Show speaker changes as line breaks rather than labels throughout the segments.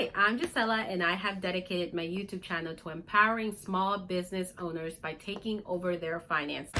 Hi, I'm Gisela, and I have dedicated my YouTube channel to empowering small business owners by taking over their finances.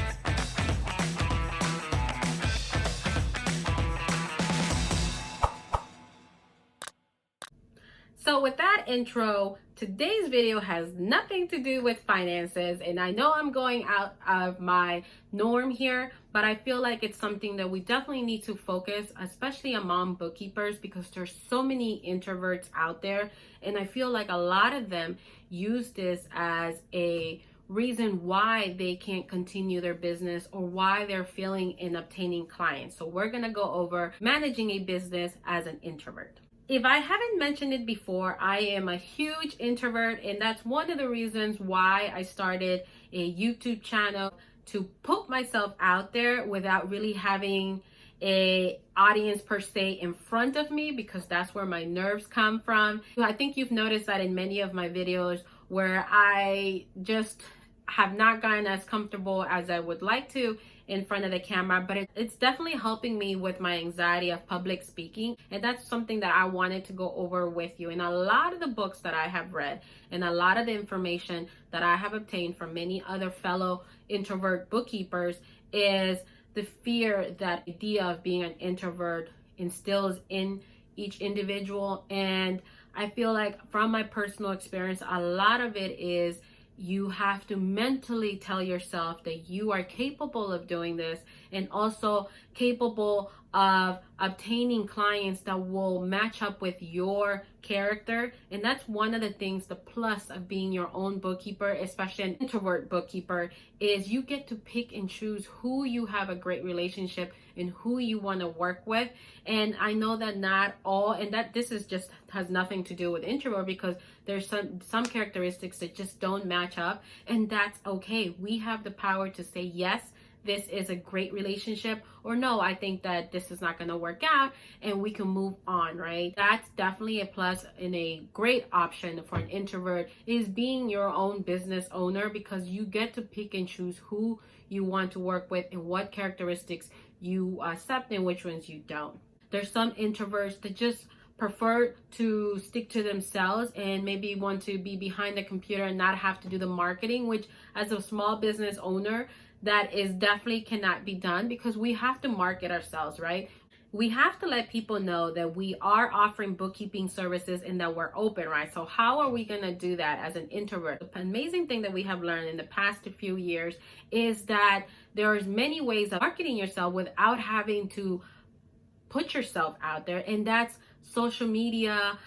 So with that intro, today's video has nothing to do with finances, and I know I'm going out of my norm here, but I feel like it's something that we definitely need to focus, especially among bookkeepers, because there's so many introverts out there, and I feel like a lot of them use this as a reason why they can't continue their business or why they're failing in obtaining clients. So we're gonna go over managing a business as an introvert. If I haven't mentioned it before, I am a huge introvert, and that's one of the reasons why I started a YouTube channel, to put myself out there without really having a audience per se in front of me, because that's where my nerves come from. I think you've noticed that in many of my videos where I just have not gotten as comfortable as I would like to in front of the camera, but it's definitely helping me with my anxiety of public speaking, and that's something that I wanted to go over with you. And a lot of the books that I have read and a lot of the information that I have obtained from many other fellow introvert bookkeepers is the fear that idea of being an introvert instills in each individual. And I feel like from my personal experience, a lot of it is you have to mentally tell yourself that you are capable of doing this, and also capable of obtaining clients that will match up with your character. And that's one of the things, the plus of being your own bookkeeper, especially an introvert bookkeeper, is you get to pick and choose who you have a great relationship and who you want to work with. And I know that not all, and that this is just has nothing to do with introvert, because there's some characteristics that just don't match up, and that's okay. We have the power to say yes, this is a great relationship, or no, I think that this is not going to work out, and we can move on, right? That's definitely a plus and a great option for an introvert, is being your own business owner, because you get to pick and choose who you want to work with and what characteristics you accept and which ones you don't. There's some introverts that just prefer to stick to themselves and maybe want to be behind the computer and not have to do the marketing, which as a small business owner, that is definitely cannot be done, because we have to market ourselves, right? We have to let people know that we are offering bookkeeping services and that we're open, right? So how are we going to do that as an introvert? The amazing thing that we have learned in the past few years is that there's many ways of marketing yourself without having to put yourself out there, and that's social media,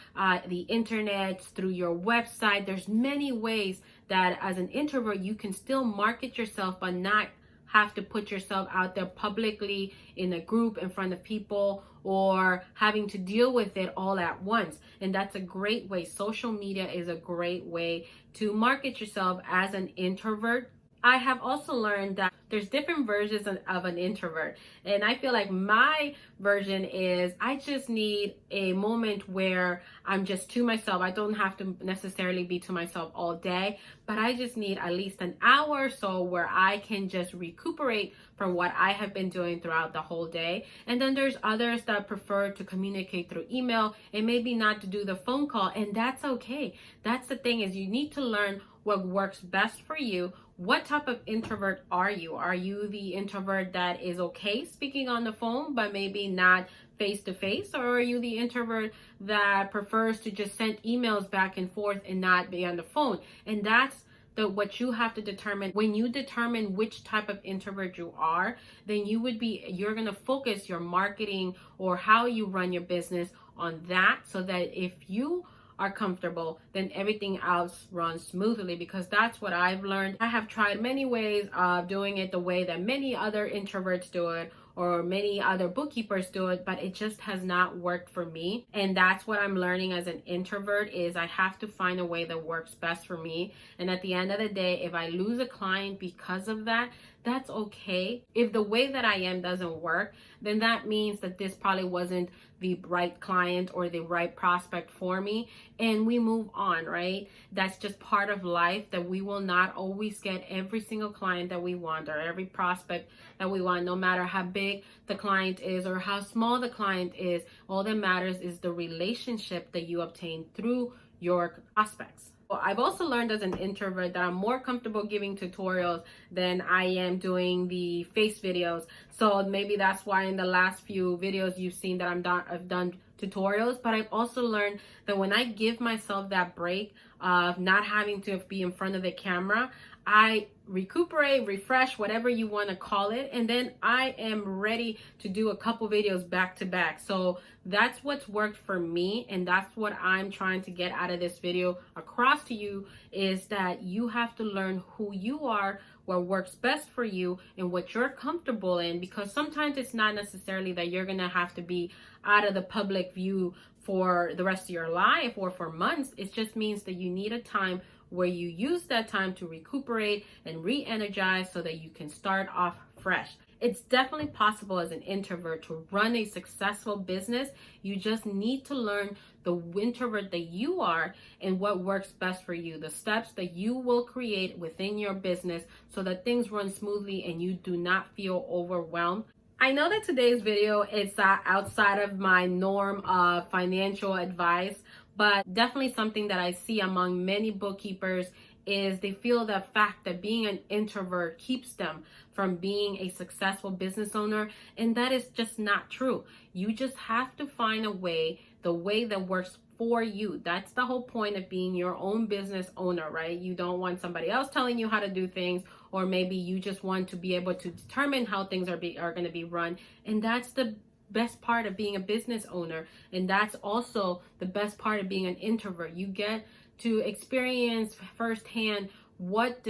the internet, through your website. There's many ways that as an introvert you can still market yourself but not have to put yourself out there publicly in a group in front of people, or having to deal with it all at once. And that's a great way. Social media is a great way to market yourself as an introvert. I have also learned that there's different versions of an introvert. And I feel like my version is I just need a moment where I'm just to myself. I don't have to necessarily be to myself all day, but I just need at least an hour or so where I can just recuperate from what I have been doing throughout the whole day. And then there's others that prefer to communicate through email and maybe not to do the phone call, and that's okay. That's the thing, is you need to learn what works best for you. What type of introvert are you? Are you the introvert that is okay speaking on the phone but maybe not face to face, or are you the introvert that prefers to just send emails back and forth and not be on the phone? And that's what you have to determine. When you determine which type of introvert you are, then you're going to focus your marketing or how you run your business on that, so that if you are comfortable, then everything else runs smoothly, because that's what I've learned. I have tried many ways of doing it the way that many other introverts do it, or many other bookkeepers do it, but it just has not worked for me. And that's what I'm learning as an introvert, is I have to find a way that works best for me. And at the end of the day, if I lose a client because of that, that's okay. If the way that I am doesn't work, then that means that this probably wasn't the right client or the right prospect for me, and we move on, right? That's just part of life, that we will not always get every single client that we want or every prospect that we want, no matter how big the client is or how small the client is. All that matters is the relationship that you obtain through your prospects. I've also learned as an introvert that I'm more comfortable giving tutorials than I am doing the face videos. So maybe that's why in the last few videos you've seen that I've done tutorials. But I've also learned that when I give myself that break of not having to be in front of the camera, I recuperate, refresh, whatever you want to call it, and then I am ready to do a couple videos back to back. So that's what's worked for me, and that's what I'm trying to get out of this video across to you, is that you have to learn who you are, what works best for you, and what you're comfortable in, because sometimes it's not necessarily that you're gonna have to be out of the public view for the rest of your life or for months. It just means that you need a time where you use that time to recuperate and re-energize so that you can start off fresh. It's definitely possible as an introvert to run a successful business. You just need to learn the introvert that you are and what works best for you, the steps that you will create within your business so that things run smoothly and you do not feel overwhelmed. I know that today's video is outside of my norm of financial advice, but definitely something that I see among many bookkeepers is they feel the fact that being an introvert keeps them from being a successful business owner, and that is just not true. You just have to find a way, the way that works for you. That's the whole point of being your own business owner, right? You don't want somebody else telling you how to do things, or maybe you just want to be able to determine how things are going to be run, and that's the best part of being a business owner. And that's also the best part of being an introvert. You get to experience firsthand what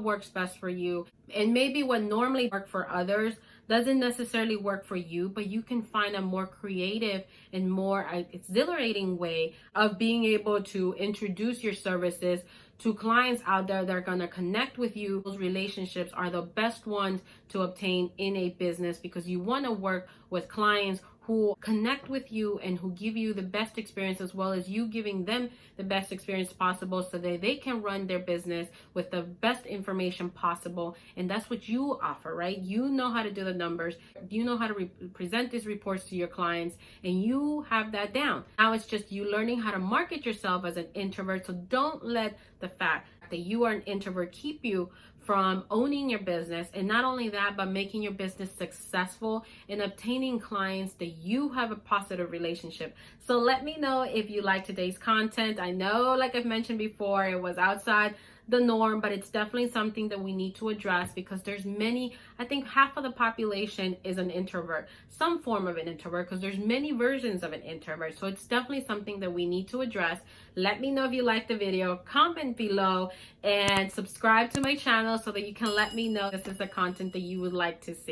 works best for you, and maybe what normally work for others doesn't necessarily work for you, but you can find a more creative and more exhilarating way of being able to introduce your services to clients out there that are going to connect with you. Those relationships are the best ones to obtain in a business, because you want to work with clients who connect with you and who give you the best experience, as well as you giving them the best experience possible, so that they can run their business with the best information possible. And that's what you offer, right? You know how to do the numbers, you know how to present these reports to your clients, and you have that down. Now it's just you learning how to market yourself as an introvert. So don't let the fact that you are an introvert keep you from owning your business, and not only that, but making your business successful and obtaining clients that you have a positive relationship. So let me know if you like today's content. I know, like I've mentioned before, it was outside the norm, but it's definitely something that we need to address, because there's many, I think half of the population is an introvert, some form of an introvert, because there's many versions of an introvert. So it's definitely something that we need to address. Let me know if you liked the video, comment below, and subscribe to my channel so that you can let me know this is the content that you would like to see.